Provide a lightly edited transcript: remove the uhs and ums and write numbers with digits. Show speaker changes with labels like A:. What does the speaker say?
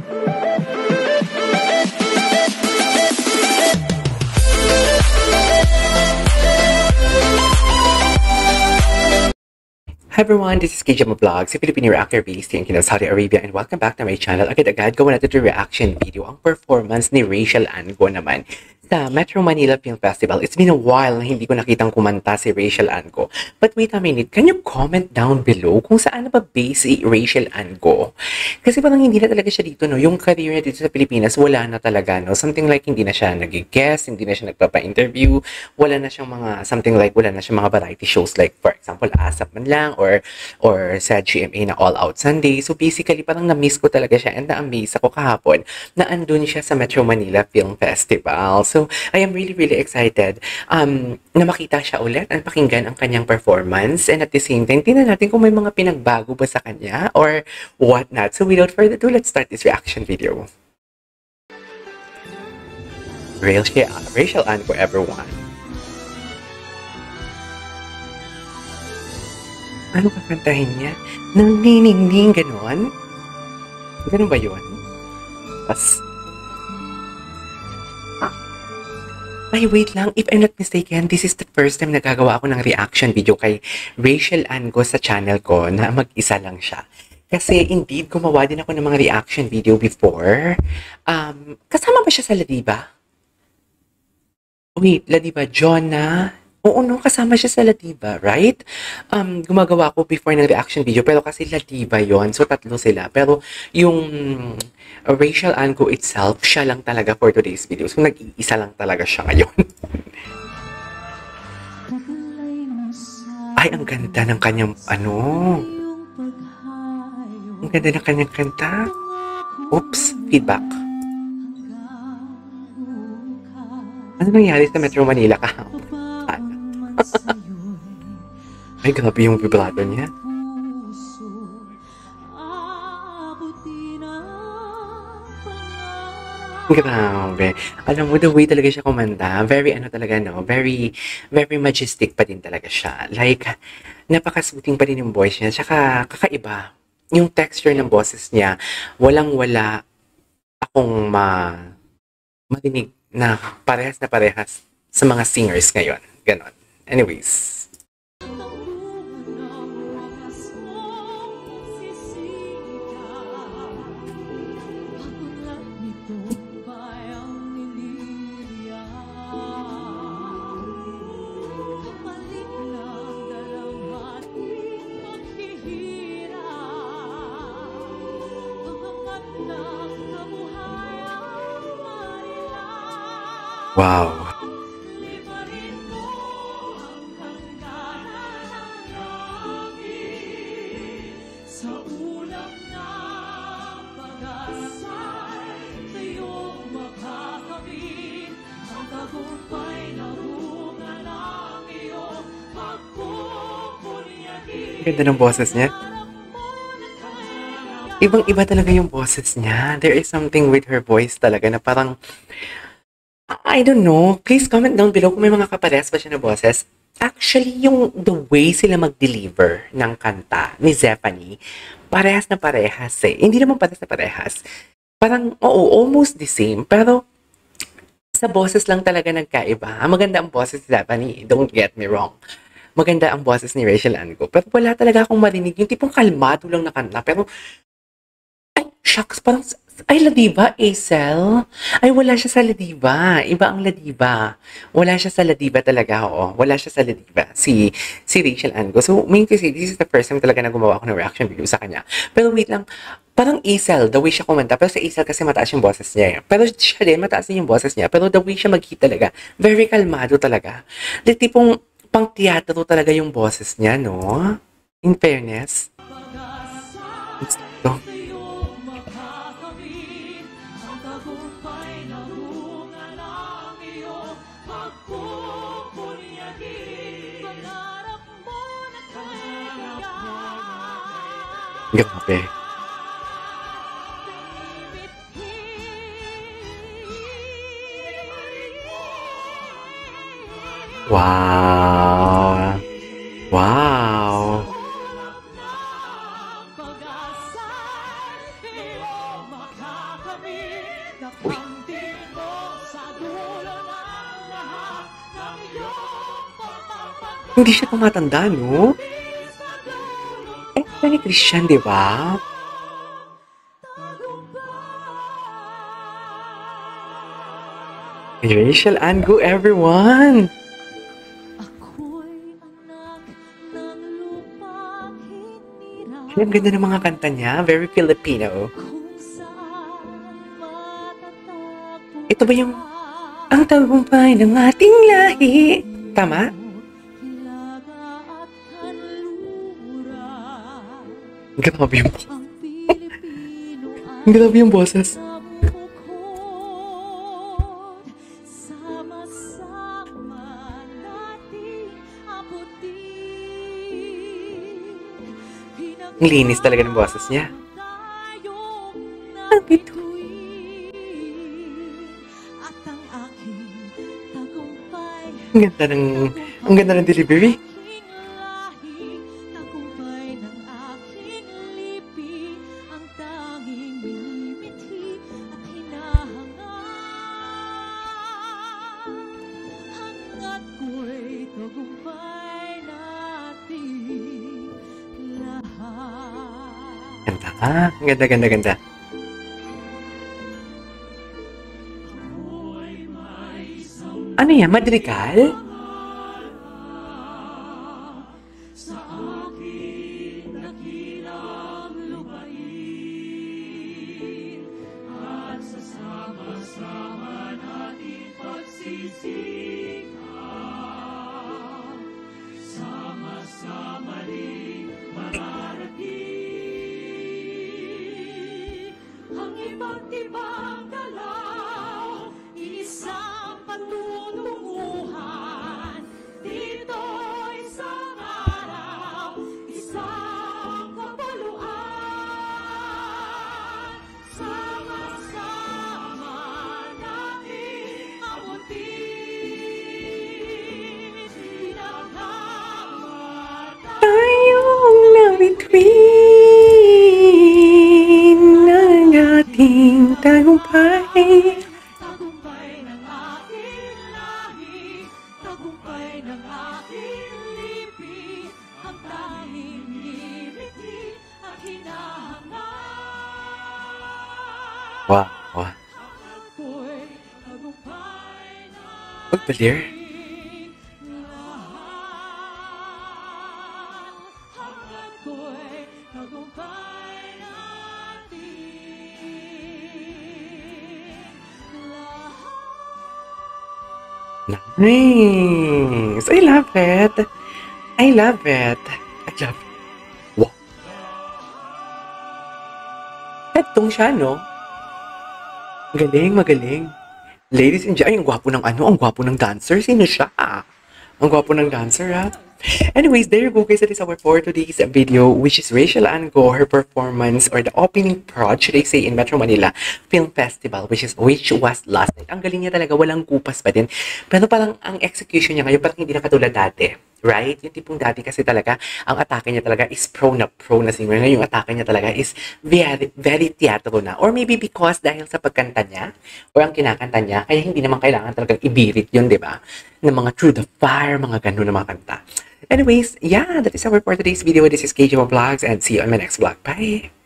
A: Hi everyone, this is KJM Vlogs, a Filipino reactor based in Saudi Arabia, and welcome back to my channel. Agad-agad gawa natin yung reaction video, ang performance ni Rachel Ango naman sa Metro Manila Film Festival. It's been a while na hindi ko nakitang kumanta si Rachel Ango. But wait a minute, can you comment down below kung saan na ba base si Rachel Ango? Kasi parang hindi na talaga siya dito, no? Yung career niya dito sa Pilipinas, wala na talaga, no? Something like hindi na siya nag-guest, hindi na siya nagpapa-interview, wala na siyang mga, something like wala na siyang mga variety shows like, for example, ASAP man lang, or sa GMA na All Out Sunday. So basically, parang na-miss ko talaga siya, and na-amaze ako kahapon na andun siya sa Metro Manila Film Festival. So I am really, really excited na makita siya ulit at pakinggan ang kanyang performance, and at the same time, tingnan natin kung may mga pinagbago ba sa kanya or what not. So without further ado, let's start this reaction video. Rachel Ango, everyone. Ano kakantahin niya? Nang niningning, ganon? Ganon ba yun? Ay, wait lang. If I'm not mistaken, this is the first time nagagawa ako ng reaction video kay Rachel Ango sa channel ko na mag-isa lang siya. Kasi indeed, gumawa din ako ng mga reaction video before. Kasama ba siya sa Ladiba? Wait, Ladiba, Jonah? Oo, no, kasama siya sa Ladiba, right? Gumagawa ako before ng reaction video, pero kasi Ladiba yon, so tatlo sila. Pero yung Rachel Ango itself, siya lang talaga for today's video. So nag-iisa lang talaga siya ngayon. Ay, ang ganda ng kanyang, ang ganda ng kanyang kanta. Oops, feedback. Ano nangyari sa Metro Manila kahapon? Ay, grabe yung vibrato niya. Grabe. Alam mo, the way talaga siya kumanta, very talaga, no? Very, very majestic pa din talaga siya. Like, napaka-soothing pa din yung voice niya. Tsaka, kakaiba. Yung texture ng boses niya, walang-wala akong marinig na parehas sa mga singers ngayon. Ganon. Anyways. Wow. Ganda ng boses niya. Ibang-iba talaga yung boses niya. There is something with her voice talaga na parang, I don't know. Please comment down below kung may mga kapares pa siya na boses. Actually, yung the way sila mag-deliver ng kanta ni Zephanie, parehas na parehas eh. Hindi naman parehas na parehas. Parang, oo, almost the same. Pero, sa boses lang talaga nagkaiba. Maganda ang boses ni Zephanie. Don't get me wrong. Maganda ang boses ni Rachel Ango. Pero wala talaga akong marinig. Yung tipong kalmado lang na kanta. Pero, ay, shucks, parang, ay, Ladiba, Acel. Ay, wala siya sa Ladiba. Iba ang Ladiba. Wala siya sa Ladiba talaga, oo. Wala siya sa Ladiba. Si Rachel Ango. So, mean kasi, this is the first time talaga na gumawa ako ng reaction video sa kanya. Pero wait lang, parang Acel, the way siya kumanta. Pero sa Acel kasi mataas yung boses niya. Pero siya din, mataas din yung boses niya. Pero the way siya mag-hit talaga, very kalmado talaga. Di tipong pang teatro talaga yung boses niya, no? In fairness. Ito. Grabe. Wow. Wow. Uy, hindi siya tumatanda, no? Siya ni Christian, di ba? Rachel Ann Go, everyone! Ang ganda ng mga kanta niya. Very Filipino. Ito ba yung ang tagumpay ng ating lahi? Tama? Grabe yung grabe yung boses. Ang linis talaga ng boses niya. Ang bituin. Ang ganda ng delivery. Ganda. Ano yan? Madrigal?
B: Ibang galaw, isang patutunguhan, dito'y isang araw, isang kapuluan, sama-sama natin abutin, pinagkamatan
A: Tayong na-between ng ating tagumpay.
B: tagumpay ng aking lahi, tagumpay ng aking lipi, ang tanging ngiti at hinahangad.
A: Wow.
B: Ako'y tagumpay na
A: Pagbalir.
B: hangad ko'y tagumpay natin lahat.
A: Nice. I love it. Wow. Etong siya, no? Magaling. Ladies and gentlemen, ang gwapo ng dancer. Sino siya? Ang gwapo ng dancer, ha? Anyways, there you go guys. That is our for today's video, which is Rachel Ann Go, her performance or the opening prod, should I say, in Metro Manila Film Festival, which was last night. Ang galing niya talaga, walang kupas pa din. Pero parang ang execution niya ngayon, parang hindi na katulad dati. Right? Yung tipong dati kasi talaga, ang atake niya talaga is pro na singer. Ngayon, yung atake niya talaga is very, very theatro na. Or maybe because dahil sa pagkanta niya, or ang kinakanta niya, kaya hindi naman kailangan talagang ibirit yun, di ba? Ng mga Through the Fire, mga ganun na mga kanta. Anyways, yeah, that is our for today's video. This is KJO Vlogs and see you on my next vlog. Bye!